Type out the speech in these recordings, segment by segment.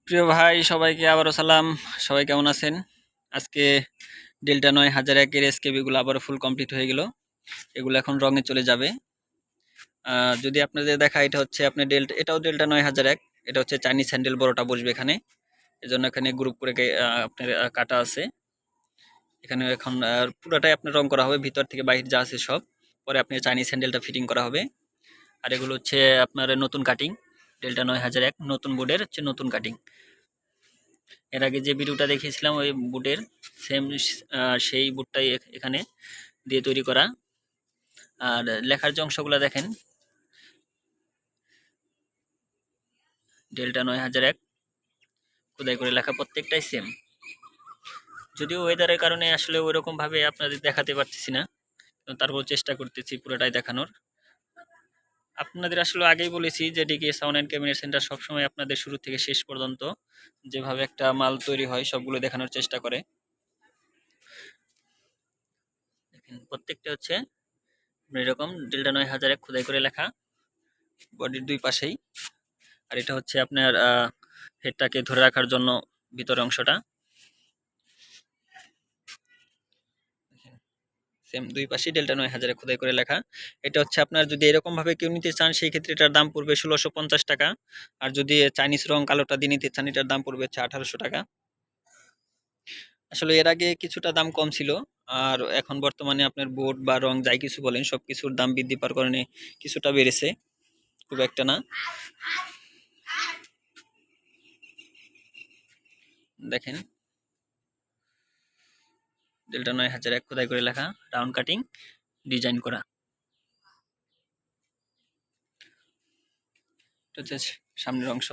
প্রিয় ভাই সবাইকে আবারও সালাম। সবাই কেমন আছেন? আজকে ডেল্টা ৯০০১ এর এসকেবি গুলো আবারও ফুল কমপ্লিট হয়ে গেল। এগুলো এখন রঙে চলে যাবে। যদি আপনাদের দেখা, এটা হচ্ছে আপনার এটাও ডেল্টা ৯০০১। এটা হচ্ছে চাইনিজ হ্যান্ডেল, বড়টা বসবে এখানে। এজন্য এখানে গ্রুপ করে আপনার কাটা আছে। এখানে এখন পুরোটাই আপনার রং করা হবে, ভিতর থেকে বাইরে যা আছে সব। পরে আপনি চাইনিজ হ্যান্ডেলটা ফিটিং করা হবে। আর এগুলো হচ্ছে আপনার নতুন কাটিং, ডেল্টা ৯০০১ নতুন বোর্ডের হচ্ছে নতুন কাটিং। এর আগে যে ভিডিওটা দেখিয়েছিলাম ওই বুটের সেম সেই বুটটাই এখানে দিয়ে তৈরি করা। আর লেখার যে অংশগুলো দেখেন, ডেল্টা ৯০০১ খোদাই করে লেখা, প্রত্যেকটাই সেম। যদিও ওয়েদারের কারণে আসলে ওইরকম ভাবে আপনাদের দেখাতে পারতেছি না, তারপর চেষ্টা করতেছি পুরোটাই দেখানোর। আপনাদের আসলে আগেই বলেছি যে DK sound and cabinet centre সবসময় আপনাদের শুরু থেকে শেষ পর্যন্ত যেভাবে একটা মাল তৈরি হয় সবগুলো দেখানোর চেষ্টা করে। দেখেন প্রত্যেকটা হচ্ছে এরকম ডেল্টা ৯০০১ খোদাই করে লেখা, বডির দুই পাশেই। আর এটা হচ্ছে আপনার হেডটাকে ধরে রাখার জন্য ভিতরের অংশটা। সেম দুই পাশে ডেল্টা ৯০০০ খোদাই করে লেখা। এটা হচ্ছে আপনার যদি এরকম ভাবে কেউ নিতে চান সেই ক্ষেত্রে এটার দাম পড়বে ১৬৫০ টাকা। আর যদি চাইনিজ রং কালোটা দিয়ে নিতে চান এটার দাম পড়বে হচ্ছে ১৮০০ টাকা। আসলে এর আগে কিছুটা দাম কম ছিল, আর এখন বর্তমানে আপনার বোর্ড বা রং যাই কিছু বলেন সবকিছুর দাম বৃদ্ধি পাওয়ার কারণে কিছুটা বেড়েছে, খুব একটা না। দেখেন ডেল্টা ৯০০১ খোদাই করে লেখা, রাউন্ড কাটিং ডিজাইন করা। এটা হচ্ছে সামনের অংশ।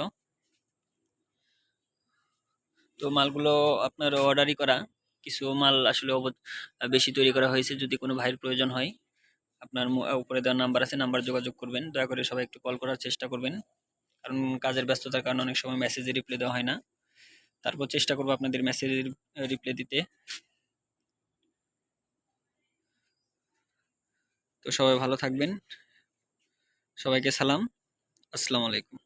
তো মালগুলো আপনার অর্ডারই করা, কিছু মাল আসলে বেশি তৈরি করা হয়েছে। যদি কোনো ভাইয়ের প্রয়োজন হয় আপনার উপরে দেওয়ার নাম্বার আছে, নাম্বার যোগাযোগ করবেন। দয়া করে সবাই একটু কল করার চেষ্টা করবেন, কারণ কাজের ব্যস্ততার কারণে অনেক সময় মেসেজে রিপ্লাই দেওয়া হয় না। তারপর চেষ্টা করবো আপনাদের মেসেজের রিপ্লাই দিতে। তো সবাই ভালো থাকবেন, সবাইকে সালাম, আসসালামু আলাইকুম।